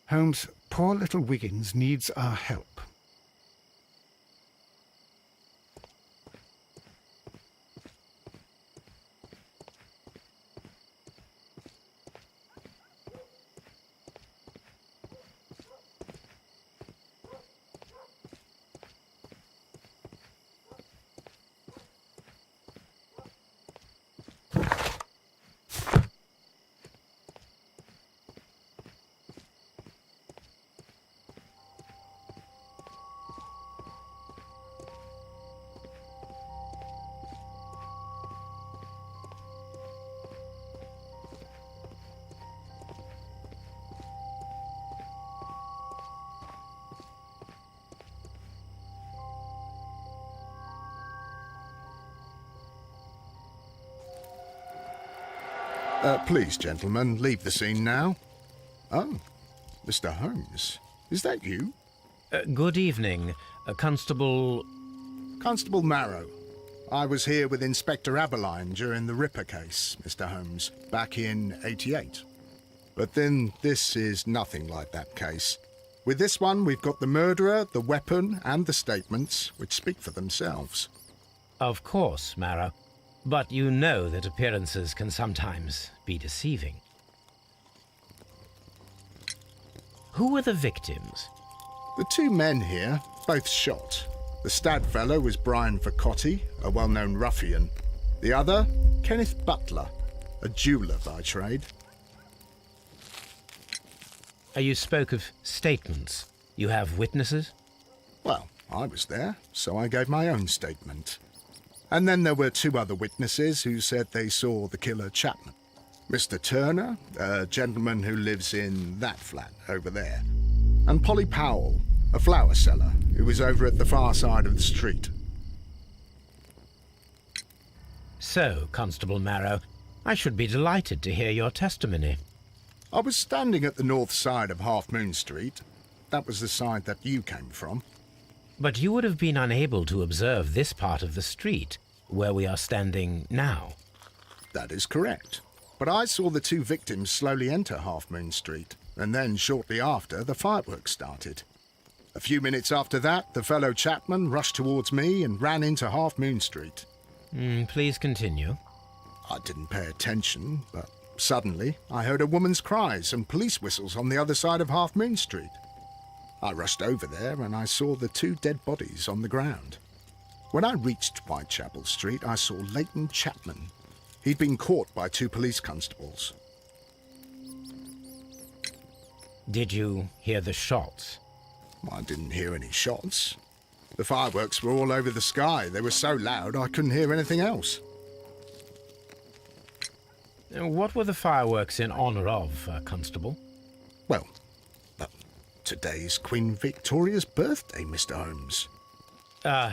Holmes, poor little Wiggins needs our help. Please, gentlemen, leave the scene now. Oh, Mr. Holmes, is that you? Good evening, Constable... Constable Marrow. I was here with Inspector Aberline during the Ripper case, Mr. Holmes, back in '88. But then this is nothing like that case. With this one, we've got the murderer, the weapon, and the statements, which speak for themselves. Of course, Marrow. But you know that appearances can sometimes be deceiving. Who were the victims? The two men here, both shot. The stud fellow was Brian Vercotti, a well-known ruffian. The other, Kenneth Butler, a jeweller by trade. You spoke of statements. You have witnesses? Well, I was there, so I gave my own statement. And then there were two other witnesses who said they saw the killer Chapman. Mr. Turner, a gentleman who lives in that flat over there. And Polly Powell, a flower seller, who was over at the far side of the street. So, Constable Marrow, I should be delighted to hear your testimony. I was standing at the north side of Half Moon Street. That was the side that you came from. But you would have been unable to observe this part of the street, where we are standing now. That is correct. But I saw the two victims slowly enter Half Moon Street, and then shortly after, the fireworks started. A few minutes after that, the fellow Chapman rushed towards me and ran into Half Moon Street. Please continue. I didn't pay attention, but suddenly I heard a woman's cries and police whistles on the other side of Half Moon Street. I rushed over there and I saw the two dead bodies on the ground. When I reached Whitechapel Street, I saw Leighton Chapman. He'd been caught by two police constables. Did you hear the shots? I didn't hear any shots. The fireworks were all over the sky. They were so loud I couldn't hear anything else. What were the fireworks in honour of, Constable? Well, today's Queen Victoria's birthday, Mr. Holmes.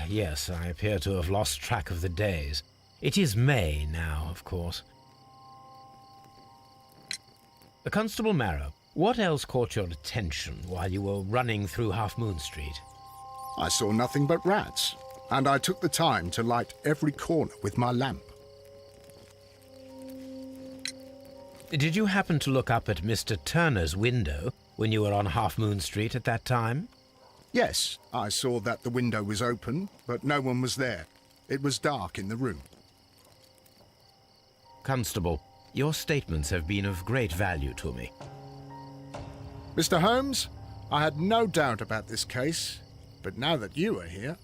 Yes, I appear to have lost track of the days. It is May now, of course. Constable Marrow, what else caught your attention while you were running through Half Moon Street? I saw nothing but rats, and I took the time to light every corner with my lamp. Did you happen to look up at Mr. Turner's window when you were on Half Moon Street at that time? Yes, I saw that the window was open, but no one was there. It was dark in the room. Constable, your statements have been of great value to me. Mr. Holmes, I had no doubt about this case, but now that you are here...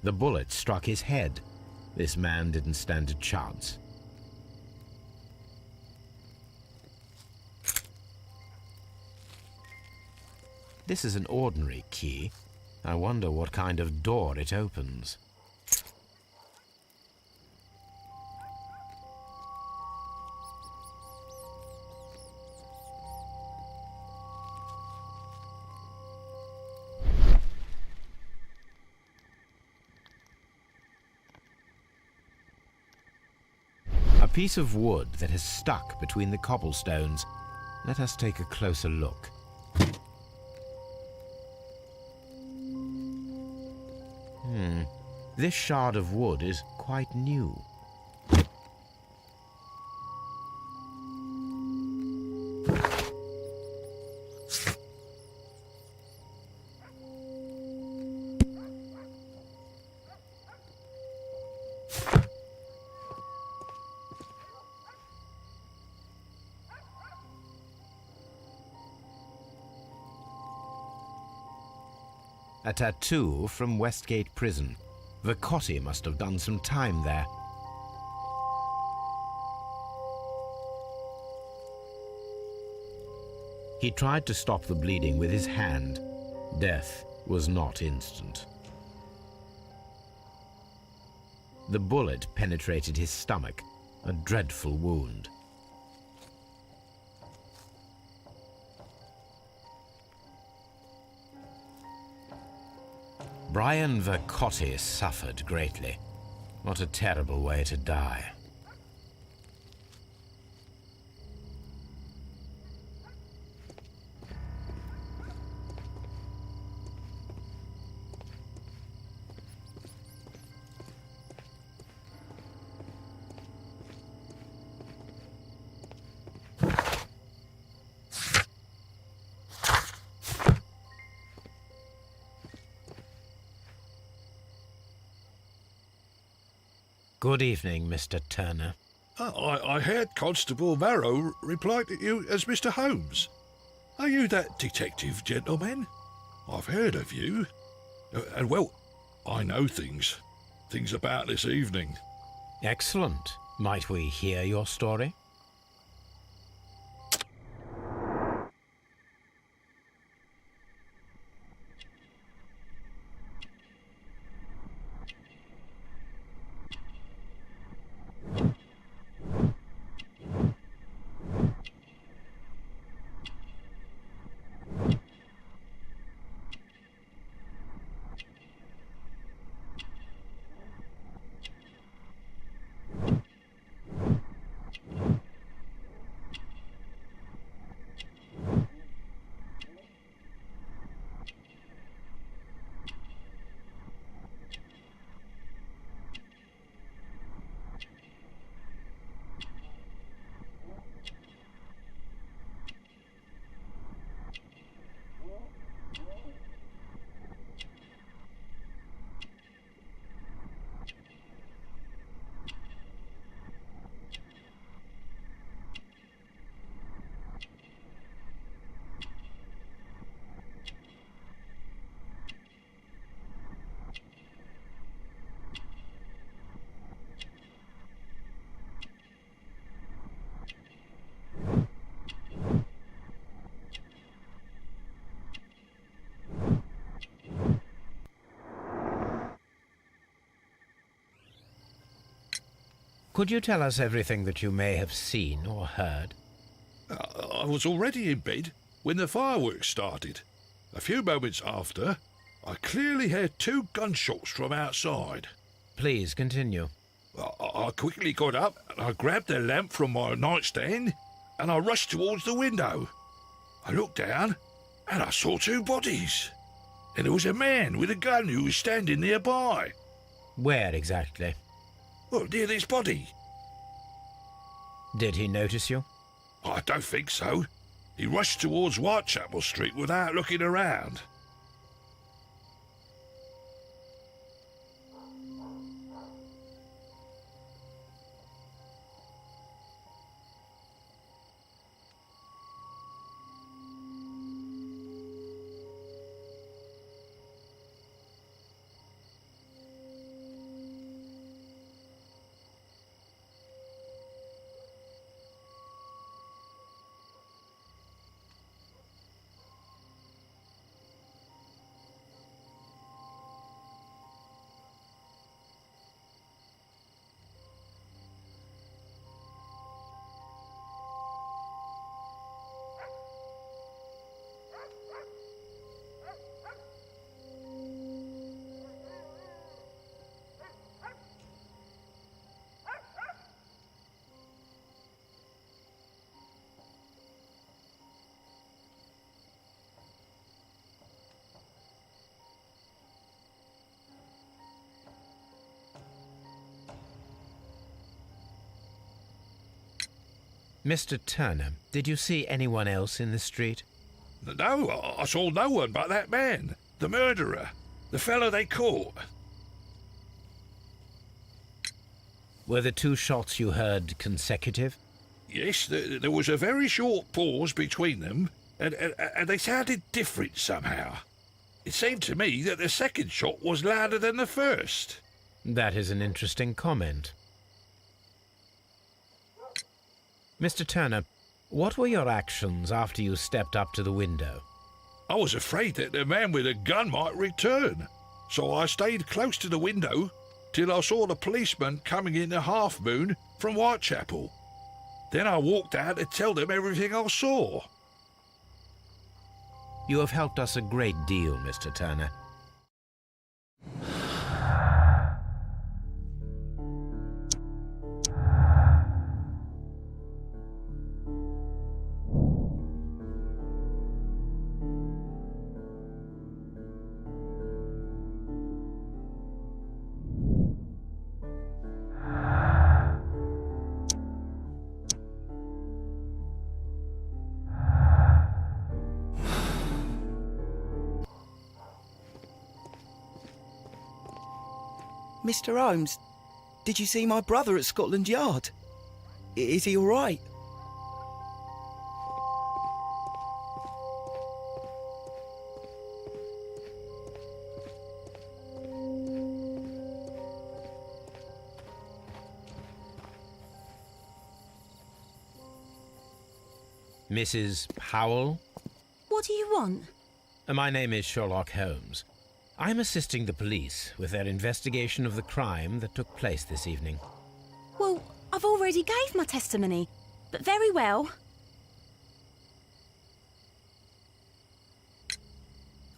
The bullet struck his head. This man didn't stand a chance. This is an ordinary key. I wonder what kind of door it opens. A piece of wood that has stuck between the cobblestones. Let us take a closer look. This shard of wood is quite new. A tattoo from Westgate Prison. Vicotti must have done some time there. He tried to stop the bleeding with his hand. Death was not instant. The bullet penetrated his stomach, a dreadful wound. Brian Vicotti suffered greatly. What a terrible way to die. Good evening, Mr. Turner. I heard Constable Marrow reply to you as Mr. Holmes. Are you that detective gentleman? I've heard of you. And well, I know things about this evening. Excellent. Might we hear your story? Could you tell us everything that you may have seen or heard? I was already in bed when the fireworks started. A few moments after, I clearly heard 2 gunshots from outside. Please continue. I quickly got up and I grabbed the lamp from my nightstand and I rushed towards the window. I looked down And I saw two bodies. And there was a man with a gun who was standing nearby. Where exactly? Well, near this body. Did he notice you? I don't think so. He rushed towards Whitechapel Street without looking around. Mr. Turner, did you see anyone else in the street? No, I saw no one but that man, the murderer, the fellow they caught. Were the two shots you heard consecutive? Yes, there was a very short pause between them, and they sounded different somehow. It seemed to me that the second shot was louder than the first. That is an interesting comment. Mr. Turner, what were your actions after you stepped up to the window? I was afraid that the man with a gun might return, so I stayed close to the window till I saw the policeman coming in the Half Moon from Whitechapel. Then I walked out to tell them everything I saw. You have helped us a great deal, Mr. Turner. Mr. Holmes, did you see my brother at Scotland Yard? Is he all right? Mrs. Powell? What do you want? My name is Sherlock Holmes. I'm assisting the police with their investigation of the crime that took place this evening. Well, I've already gave my testimony, but very well.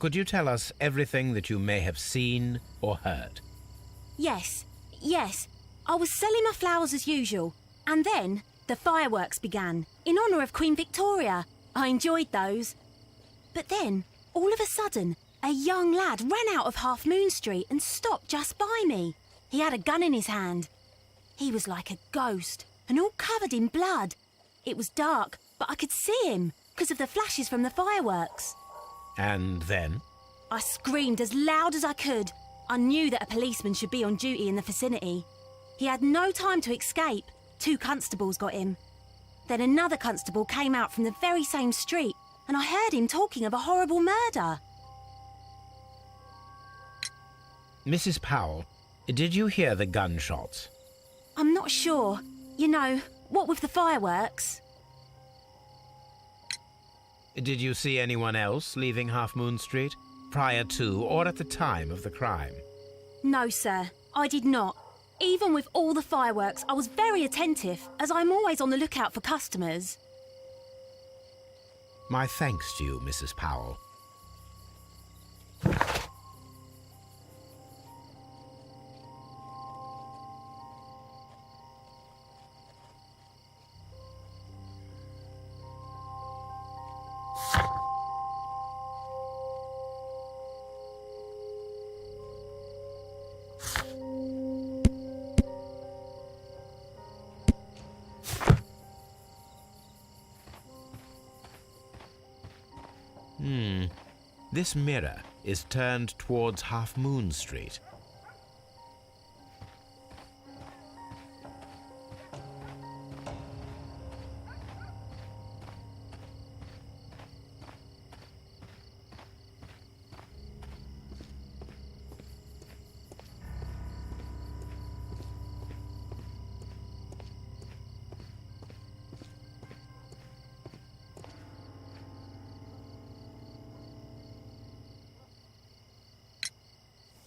Could you tell us everything that you may have seen or heard? Yes. I was selling my flowers as usual, and then the fireworks began, in honour of Queen Victoria. I enjoyed those. But then, all of a sudden, a young lad ran out of Half Moon Street and stopped just by me. He had a gun in his hand. He was like a ghost, and all covered in blood. It was dark, but I could see him, because of the flashes from the fireworks. And then? I screamed as loud as I could. I knew that a policeman should be on duty in the vicinity. He had no time to escape. 2 constables got him. Then another constable came out from the very same street, and I heard him talking of a horrible murder. Mrs. Powell, did you hear the gunshots? I'm not sure. You know, what with the fireworks? Did you see anyone else leaving Half Moon Street prior to or at the time of the crime? No, sir, I did not. Even with all the fireworks, I was very attentive, as I'm always on the lookout for customers. My thanks to you, Mrs. Powell. This mirror is turned towards Half Moon Street.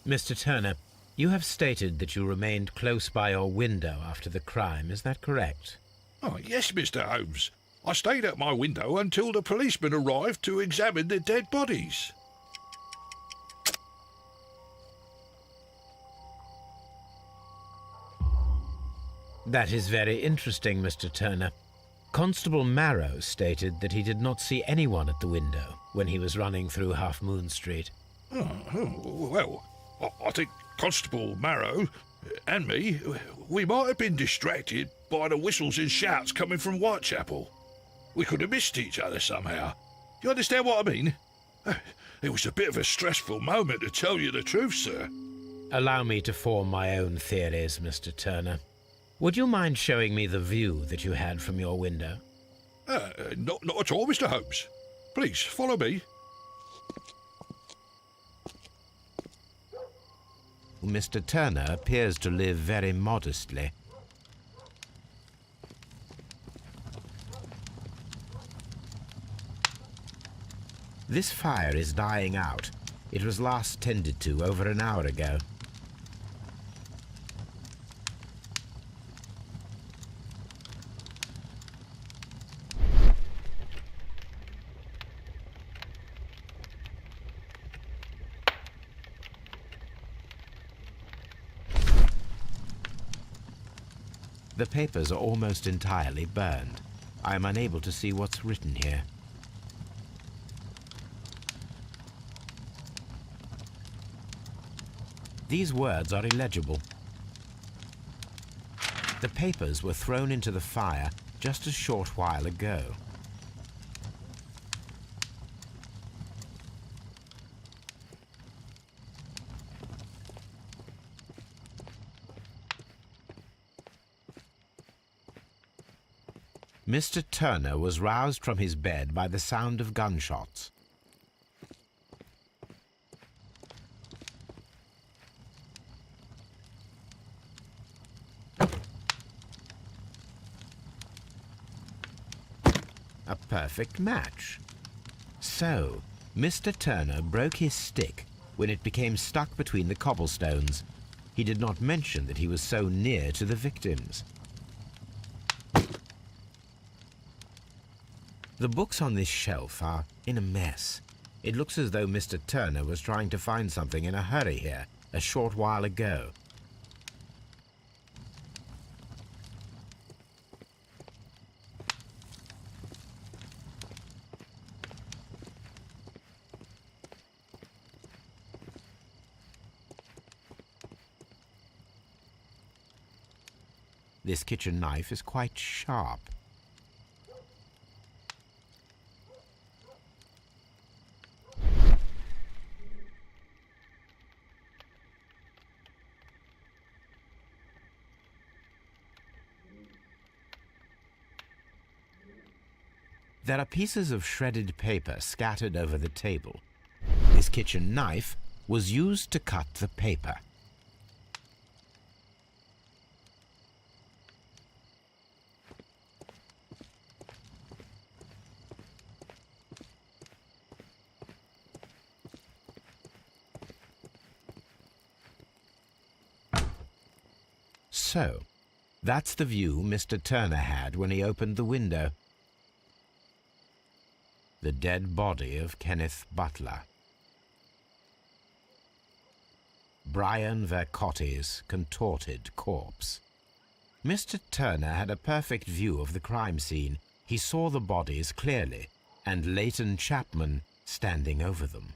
Mr. Turner, you have stated that you remained close by your window after the crime, is that correct? Oh, yes, Mr. Holmes. I stayed at my window until the policeman arrived to examine the dead bodies. That is very interesting, Mr. Turner. Constable Marrow stated that he did not see anyone at the window when he was running through Half Moon Street. Well, I think Constable Marrow and me, we might have been distracted by the whistles and shouts coming from Whitechapel. We could have missed each other somehow. You understand what I mean? It was a bit of a stressful moment, to tell you the truth, sir. Allow me to form my own theories, Mr. Turner. Would you mind showing me the view that you had from your window? Not at all, Mr. Holmes. Please, follow me. Mr. Turner appears to live very modestly. This fire is dying out. It was last tended to over an hour ago. The papers are almost entirely burned. I am unable to see what's written here. These words are illegible. The papers were thrown into the fire just a short while ago. Mr. Turner was roused from his bed by the sound of gunshots. A perfect match. So, Mr. Turner broke his stick when it became stuck between the cobblestones. He did not mention that he was so near to the victims. The books on this shelf are in a mess. It looks as though Mr. Turner was trying to find something in a hurry here a short while ago. This kitchen knife is quite sharp. There are pieces of shredded paper scattered over the table. This kitchen knife was used to cut the paper. So, that's the view Mr. Turner had when he opened the window. The dead body of Kenneth Butler. Brian Vercotti's contorted corpse. Mr. Turner had a perfect view of the crime scene. He saw the bodies clearly, and Leighton Chapman standing over them.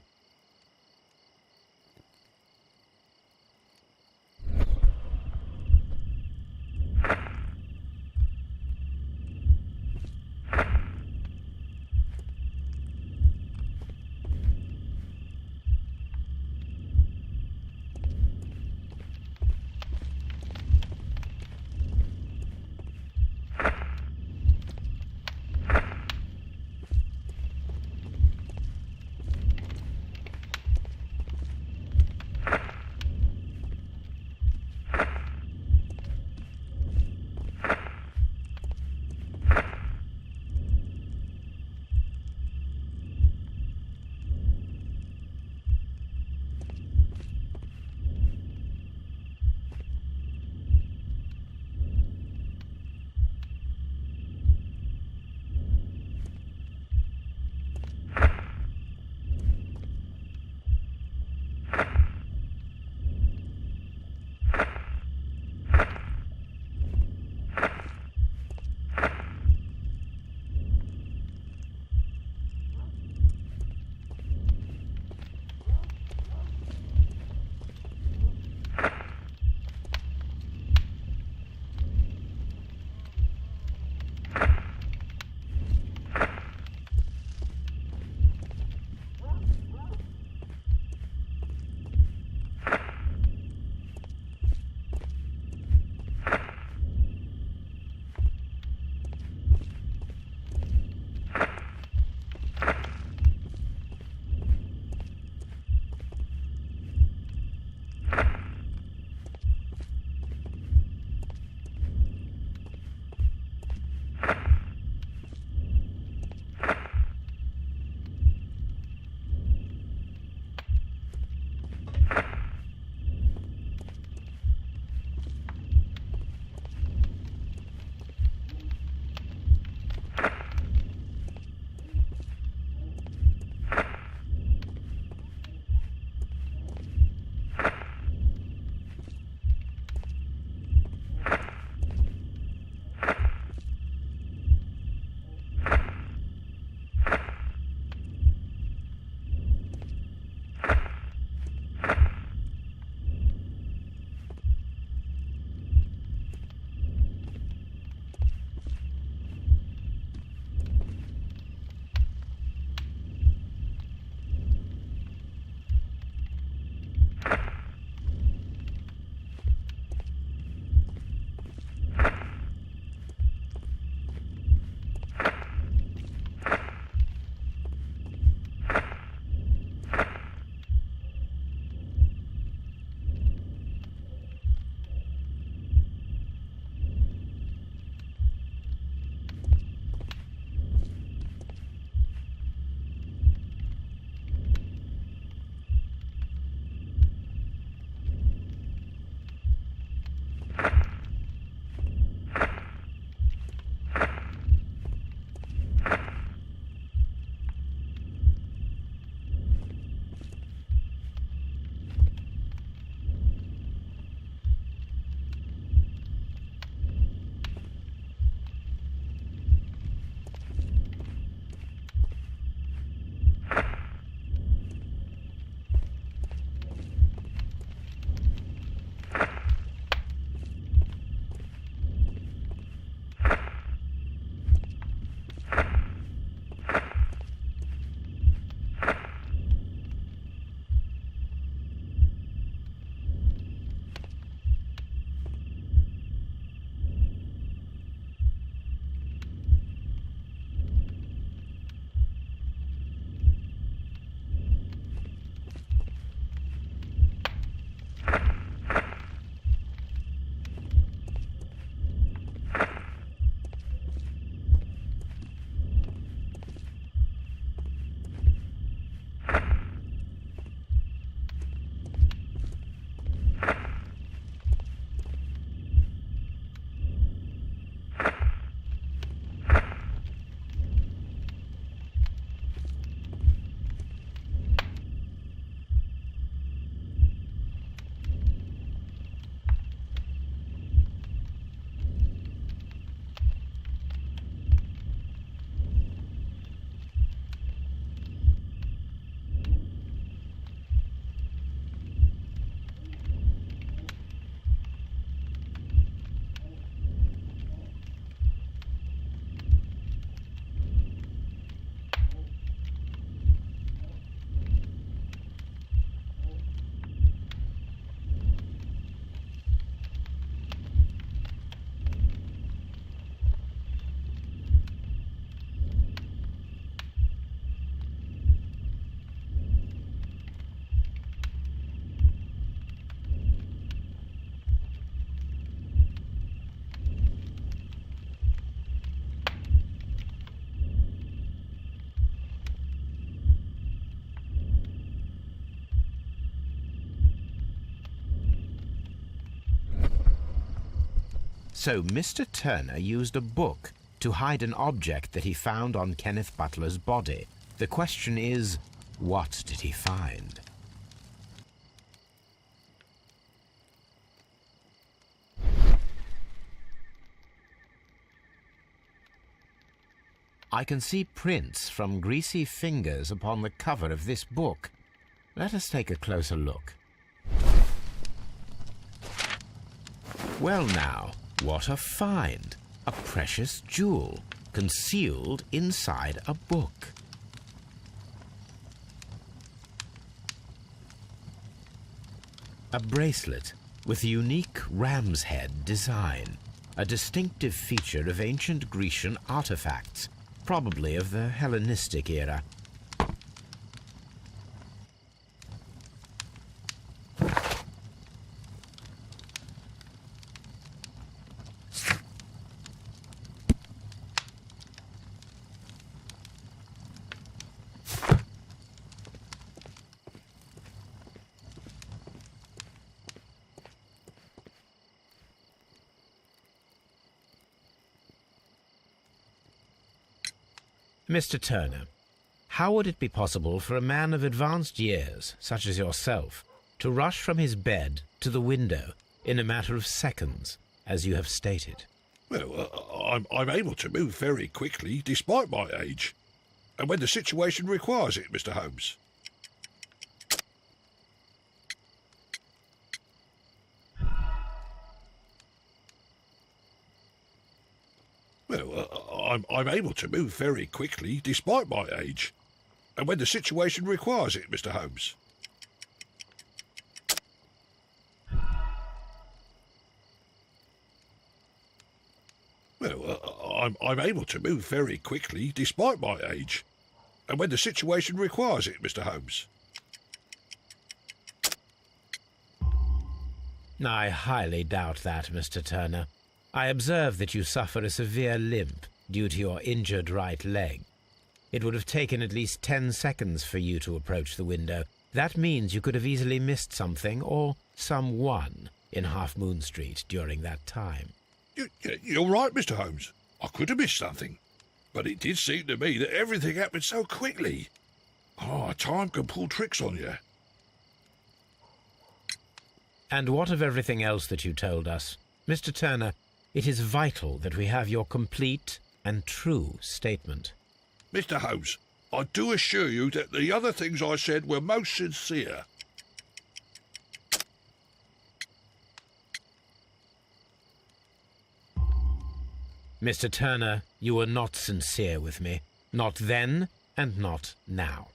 So Mr. Turner used a book to hide an object that he found on Kenneth Butler's body. The question is, what did he find? I can see prints from greasy fingers upon the cover of this book. Let us take a closer look. Well now, what a find! A precious jewel concealed inside a book. A bracelet with a unique ram's head design, a distinctive feature of ancient Grecian artifacts, probably of the Hellenistic era. Mr. Turner, how would it be possible for a man of advanced years, such as yourself, to rush from his bed to the window in a matter of seconds, as you have stated? Well, I'm able to move very quickly, despite my age. And when the situation requires it, Mr. Holmes. Well, I'm able to move very quickly, despite my age. And when the situation requires it, Mr. Holmes. Well, I'm able to move very quickly, despite my age. And when the situation requires it, Mr. Holmes. I highly doubt that, Mr. Turner. I observe that you suffer a severe limp due to your injured right leg. It would have taken at least 10 seconds for you to approach the window. That means you could have easily missed something or someone in Half Moon Street during that time. You're right, Mr. Holmes. I could have missed something. But it did seem to me that everything happened so quickly. Oh, time can pull tricks on you. And what of everything else that you told us? Mr. Turner, it is vital that we have your complete and true statement. Mr. Holmes, I do assure you that the other things I said were most sincere. Mr. Turner, you were not sincere with me. Not then and not now.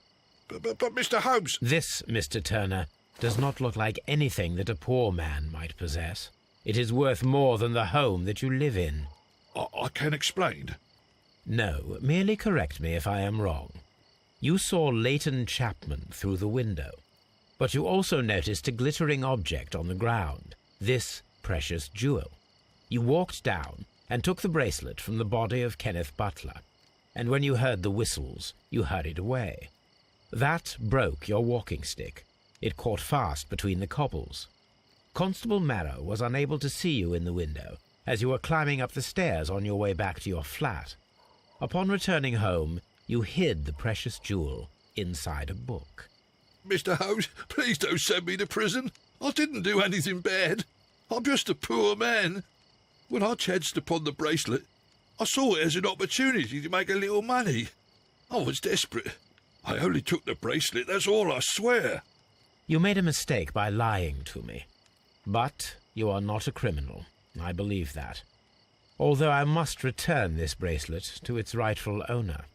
But Mr. Holmes... This, Mr. Turner, does not look like anything that a poor man might possess. It is worth more than the home that you live in. I can explain. No, merely correct me if I am wrong. You saw Leighton Chapman through the window, but you also noticed a glittering object on the ground, this precious jewel. You walked down and took the bracelet from the body of Kenneth Butler, and when you heard the whistles, you hurried away. That broke your walking stick. It caught fast between the cobbles. Constable Marrow was unable to see you in the window as you were climbing up the stairs on your way back to your flat. Upon returning home, you hid the precious jewel inside a book. Mr. Holmes, please don't send me to prison. I didn't do anything bad. I'm just a poor man. When I chanced upon the bracelet, I saw it as an opportunity to make a little money. I was desperate. I only took the bracelet, that's all, I swear. You made a mistake by lying to me. But you are not a criminal. I believe that. Although I must return this bracelet to its rightful owner.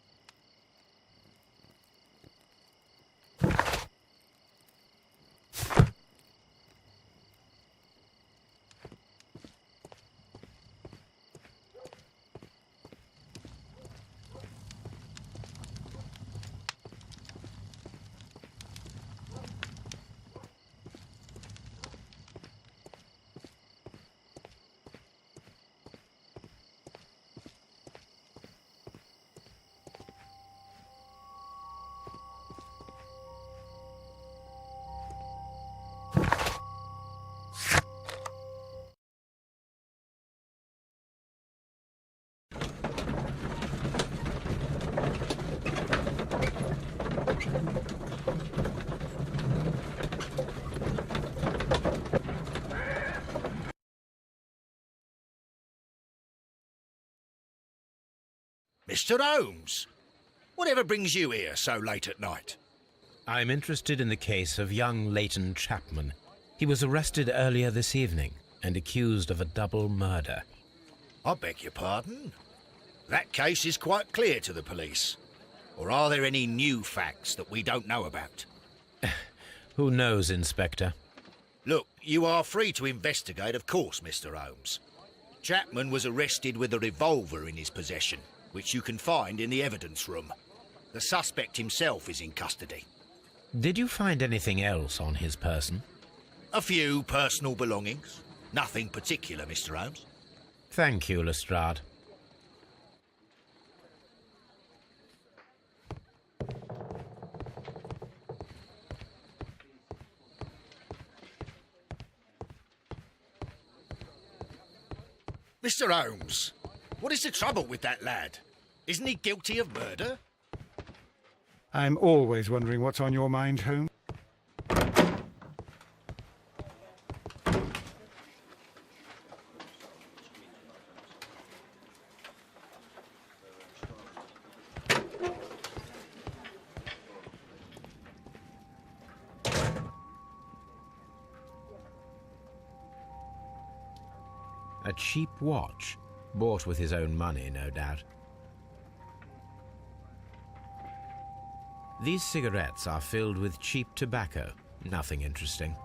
Mr. Holmes, whatever brings you here so late at night? I'm interested in the case of young Leighton Chapman. He was arrested earlier this evening and accused of a double murder. I beg your pardon? That case is quite clear to the police. Or are there any new facts that we don't know about? Who knows, Inspector? Look, you are free to investigate, of course, Mr. Holmes. Chapman was arrested with a revolver in his possession, which you can find in the evidence room. The suspect himself is in custody. Did you find anything else on his person? A few personal belongings. Nothing particular, Mr. Holmes. Thank you, Lestrade. Mr. Holmes, what is the trouble with that lad? Isn't he guilty of murder? I'm always wondering what's on your mind, Holmes. A cheap watch, bought with his own money, no doubt. These cigarettes are filled with cheap tobacco, nothing interesting.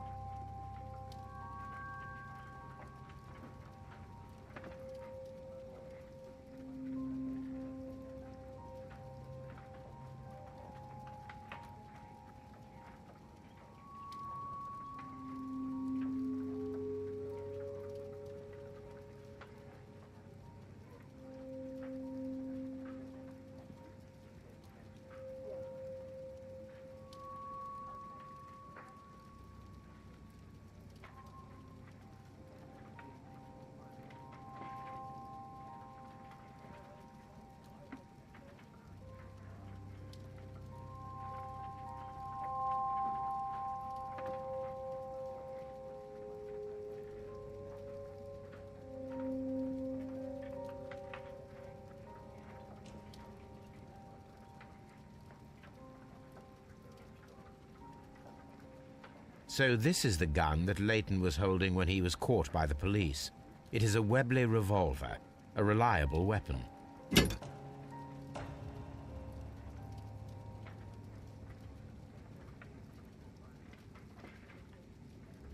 So this is the gun that Leighton was holding when he was caught by the police. It is a Webley revolver, a reliable weapon.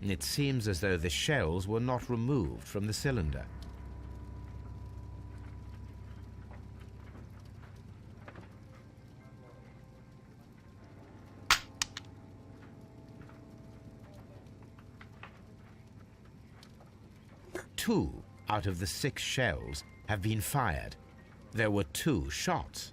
It seems as though the shells were not removed from the cylinder. Two out of the 6 shells have been fired. There were 2 shots.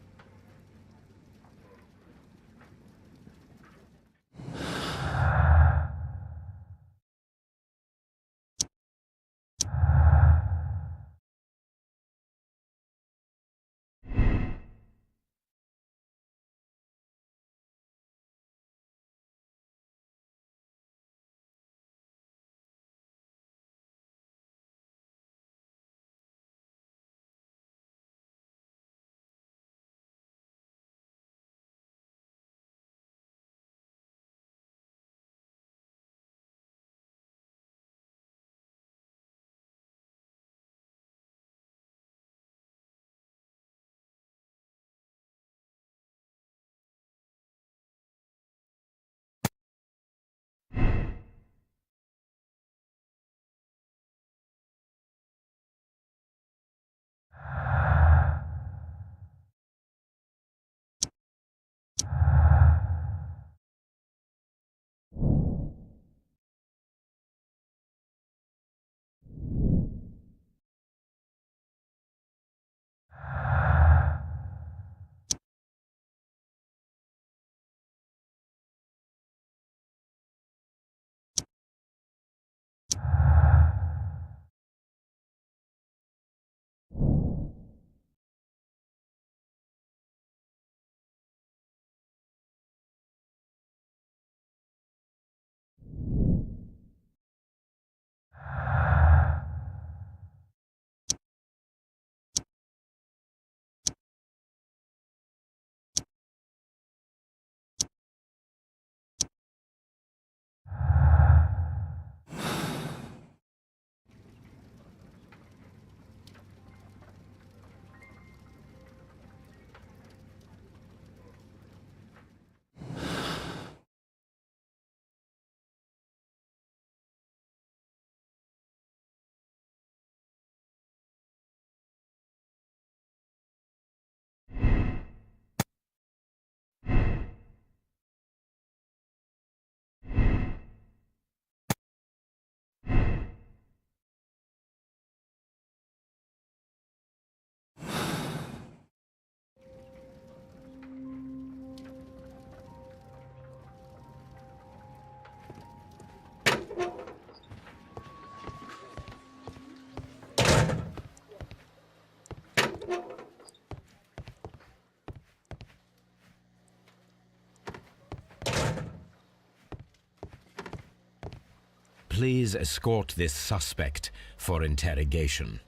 Please escort this suspect for interrogation.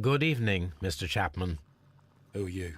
Good evening, Mr. Chapman. Who are you?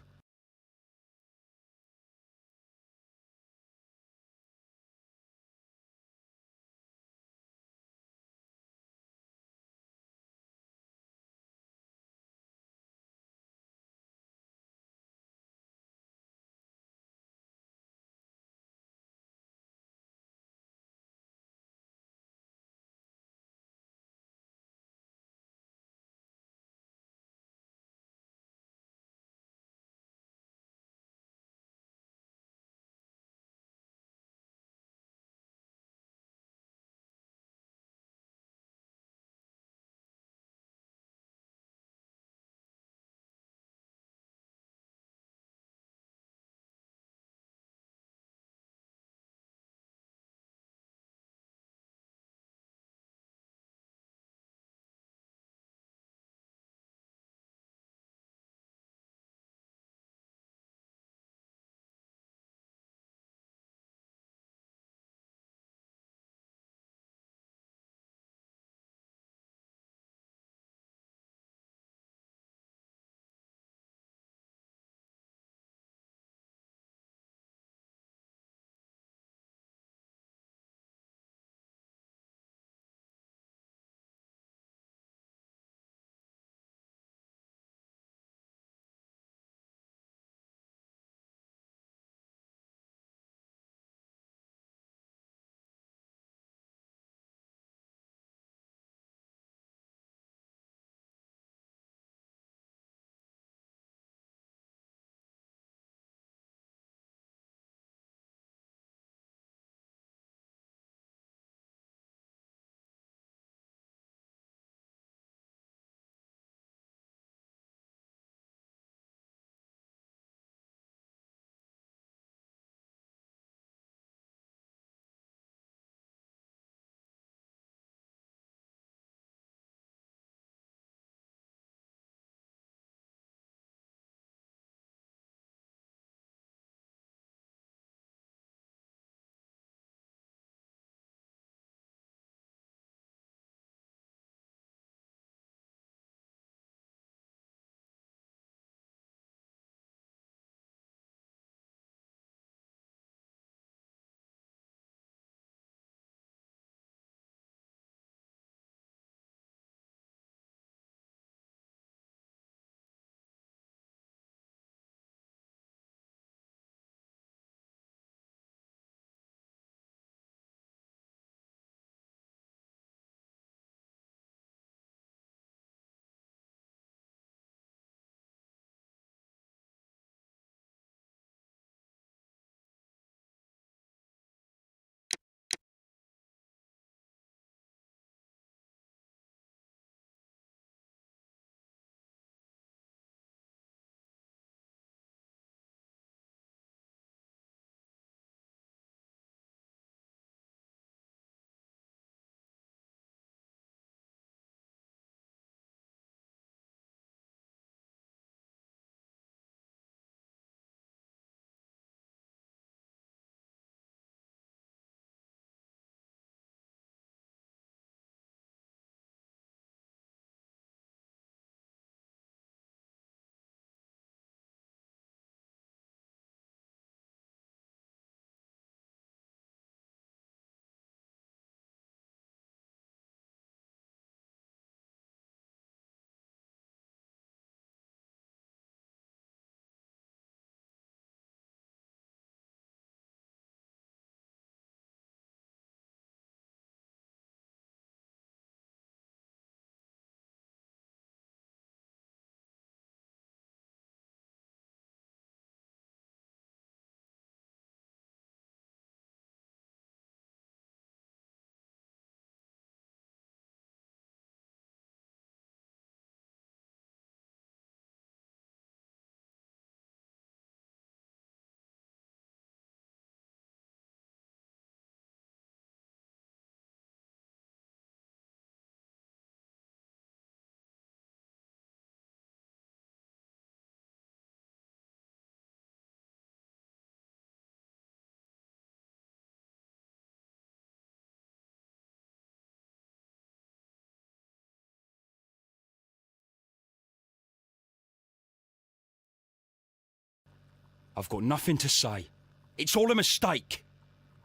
I've got nothing to say. It's all a mistake.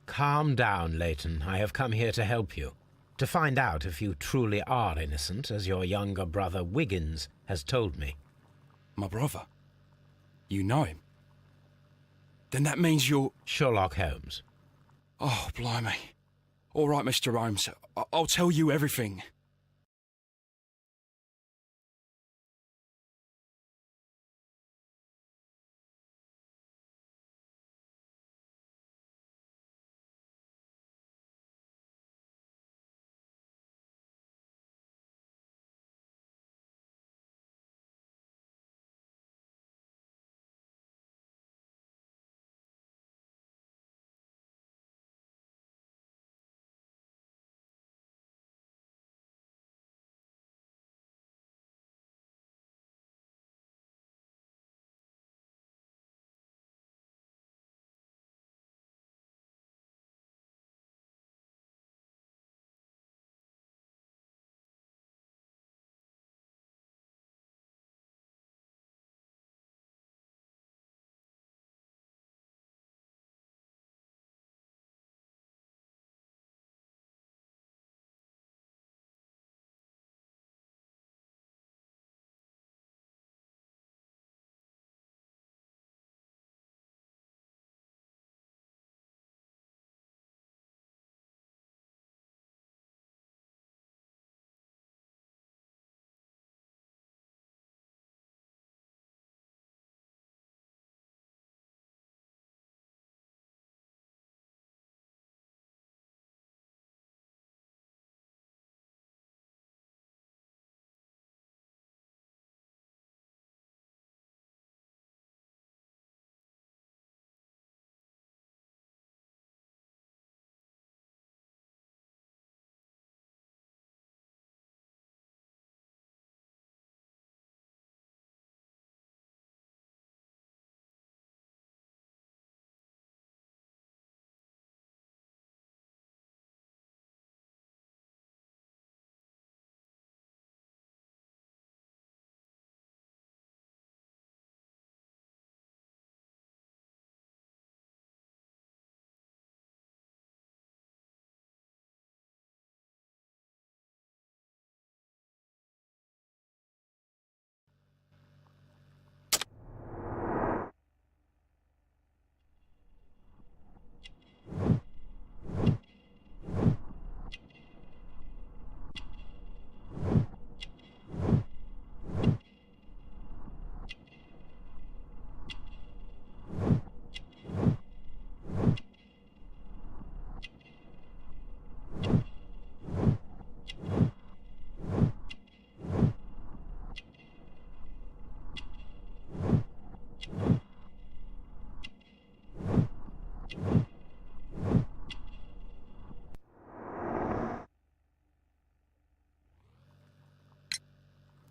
Calm down, Leighton. I have come here to help you. To find out if you truly are innocent, as your younger brother Wiggins has told me. My brother? You know him? Then that means you're... Sherlock Holmes. Oh, blimey. All right, Mr. Holmes. I'll tell you everything.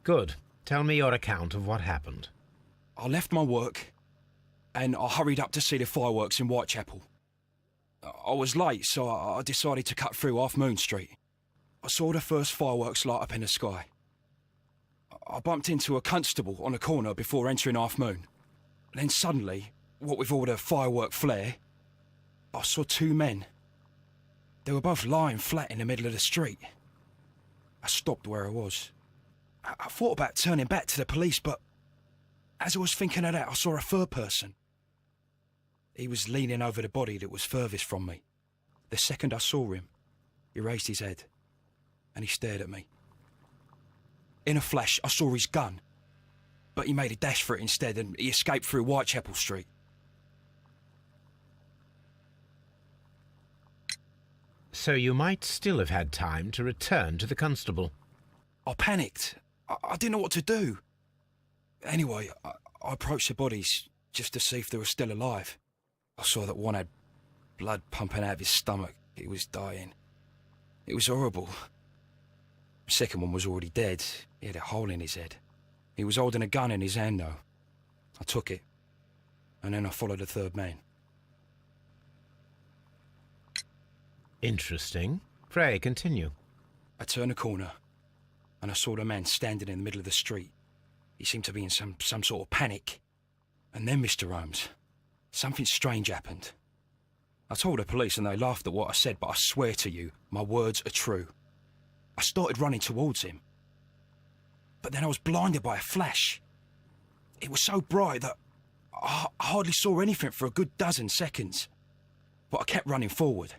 Good. Tell me your account of what happened. I left my work and I hurried up to see the fireworks in Whitechapel. I was late, so I decided to cut through Half Moon Street. I saw the first fireworks light up in the sky. I bumped into a constable on a corner before entering Half Moon. Then suddenly, what with all the firework flare, I saw two men. They were both lying flat in the middle of the street. I stopped where I was. I thought about turning back to the police, but as I was thinking of that, I saw a third person. He was leaning over the body that was furthest from me. The second I saw him, he raised his head and he stared at me. In a flash, I saw his gun, but he made a dash for it instead and he escaped through Whitechapel Street. So you might still have had time to return to the constable. I panicked. I didn't know what to do. Anyway, I approached the bodies just to see if they were still alive. I saw that one had blood pumping out of his stomach. He was dying. It was horrible. The second one was already dead. He had a hole in his head. He was holding a gun in his hand, though. I took it, and then I followed the third man. Interesting. Pray, continue. I turned a corner, and I saw the man standing in the middle of the street. He seemed to be in some sort of panic. And then, Mr. Holmes, Something strange happened. I told the police and they laughed at what I said, but I swear to you, my words are true. I started running towards him. But then I was blinded by a flash. It was so bright that I hardly saw anything for a good dozen seconds. But I kept running forward.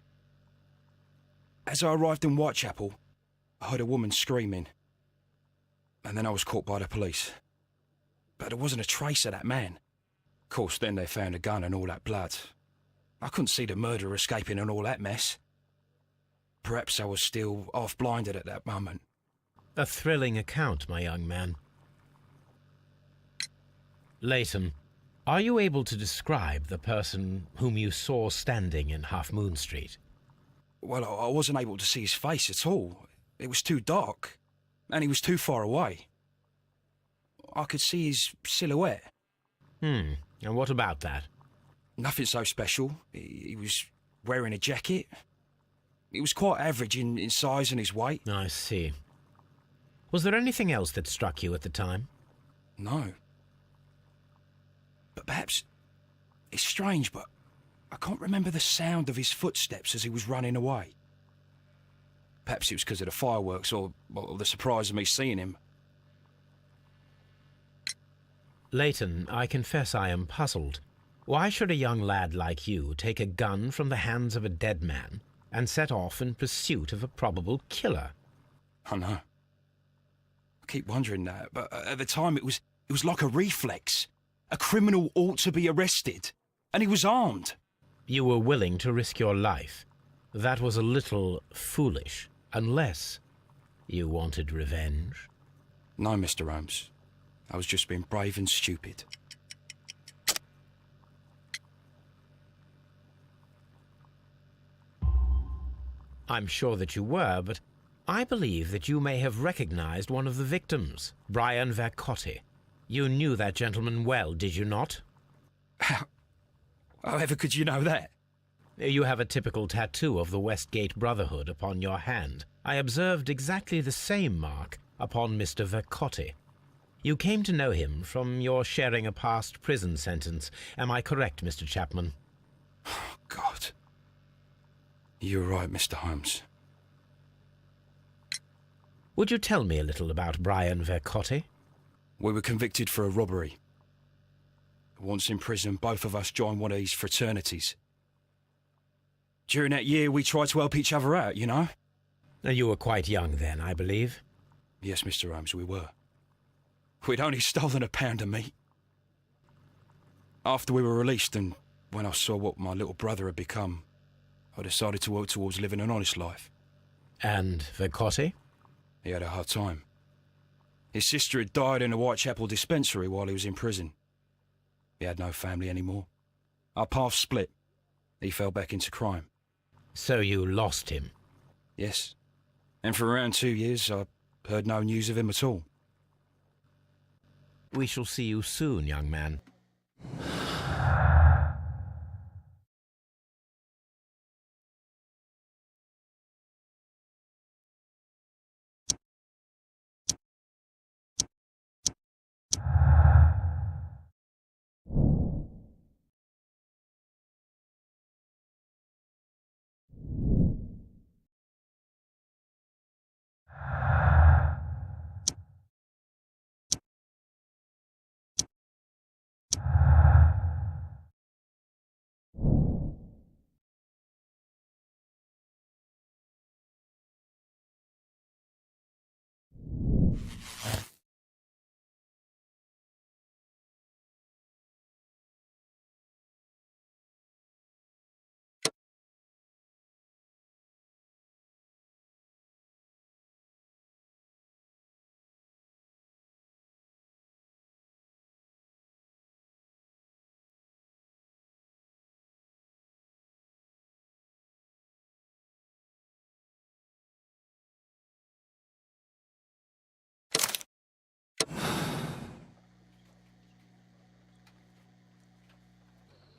As I arrived in Whitechapel, I heard a woman screaming. And then I was caught by the police. But there wasn't a trace of that man. Of course, then they found a gun and all that blood. I couldn't see the murderer escaping and all that mess. Perhaps I was still half-blinded at that moment. A thrilling account, my young man. Leighton, are you able to describe the person whom you saw standing in Half Moon Street? Well, I wasn't able to see his face at all. It was too dark, and he was too far away. I could see his silhouette. And what about that? Nothing so special. He was wearing a jacket. He was quite average in size and his weight. I see. Was there anything else that struck you at the time? No. But perhaps it's strange, but I can't remember the sound of his footsteps as he was running away. Perhaps it was because of the fireworks or the surprise of me seeing him. Leighton, I confess I am puzzled. Why should a young lad like you take a gun from the hands of a dead man and set off in pursuit of a probable killer? I know. I keep wondering that, but at the time it was like a reflex. A criminal ought to be arrested, and he was armed. You were willing to risk your life. That was a little foolish, unless you wanted revenge. No, Mr. Holmes. I was just being brave and stupid. I'm sure that you were, but I believe that you may have recognized one of the victims, Brian Vercotti. You knew that gentleman well, did you not? However could you know that? You have a typical tattoo of the Westgate Brotherhood upon your hand. I observed exactly the same mark upon Mr. Vercotti. You came to know him from your sharing a past prison sentence. Am I correct, Mr. Chapman? Oh, God. You're right, Mr. Holmes. Would you tell me a little about Brian Vercotti? We were convicted for a robbery. Once in prison, both of us joined one of these fraternities. During that year, we tried to help each other out, you know? You were quite young then, I believe. Yes, Mr. Holmes, we were. We'd only stolen a pound of meat. After we were released and when I saw what my little brother had become, I decided to work towards living an honest life. And Vercotti? He had a hard time. His sister had died in a Whitechapel dispensary while he was in prison. He had no family anymore. Our paths split. He fell back into crime. So you lost him? Yes. And for around 2 years, I heard no news of him at all. We shall see you soon, young man.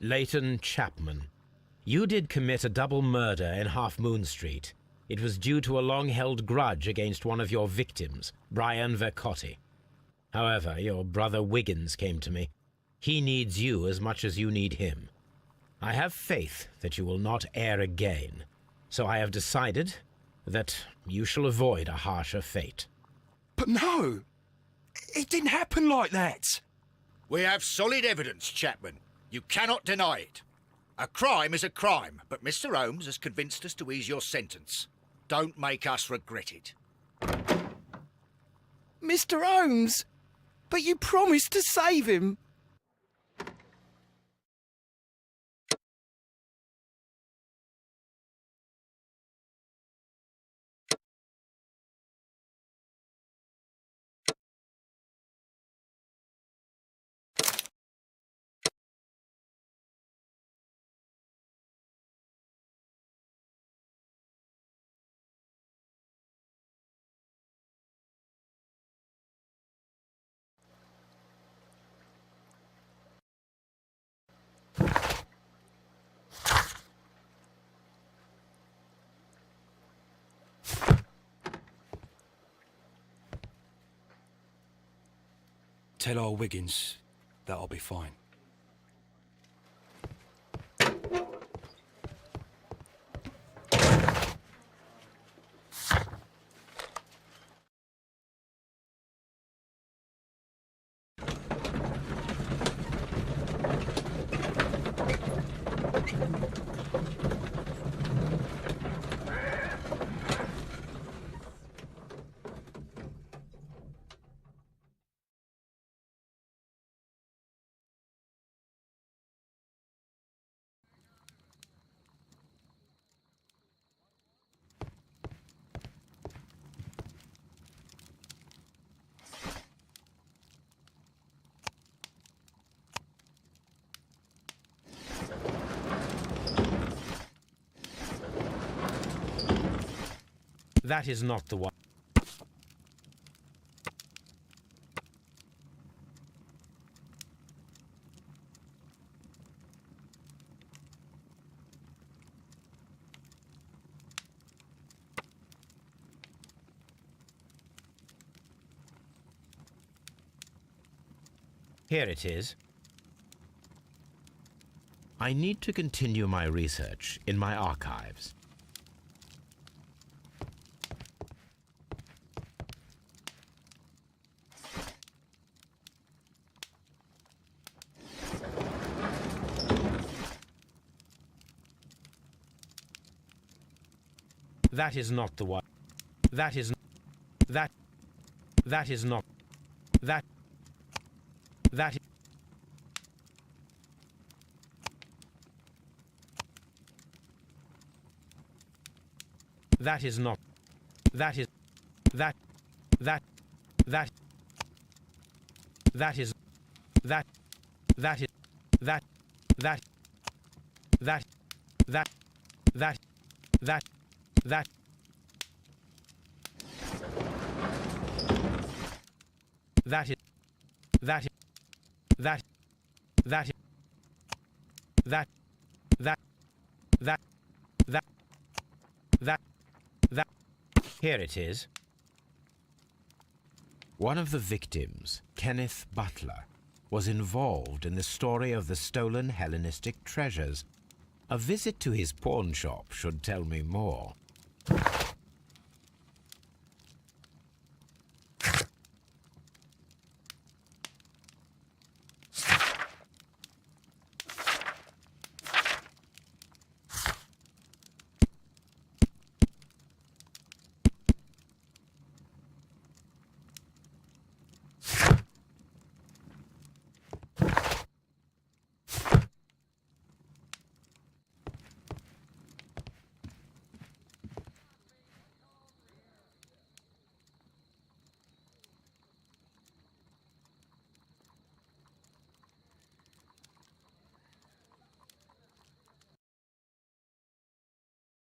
Leighton Chapman, you did commit a double murder in Half Moon Street. It was due to a long-held grudge against one of your victims, Brian Vercotti. However, your brother Wiggins came to me. He needs you as much as you need him. I have faith that you will not err again, so I have decided that you shall avoid a harsher fate. But no! It didn't happen like that! We have solid evidence, Chapman. You cannot deny it. A crime is a crime, but Mr. Holmes has convinced us to ease your sentence. Don't make us regret it. Mr. Holmes! But you promised to save him! Tell old Wiggins that I'll be fine. That is not the one. Here it is. I need to continue my research in my archives. That is not the one. That is that is not that that is not that is that is that is that Here it is. One of the victims, Kenneth Butler, was involved in the story of the stolen Hellenistic treasures. A visit to his pawn shop should tell me more.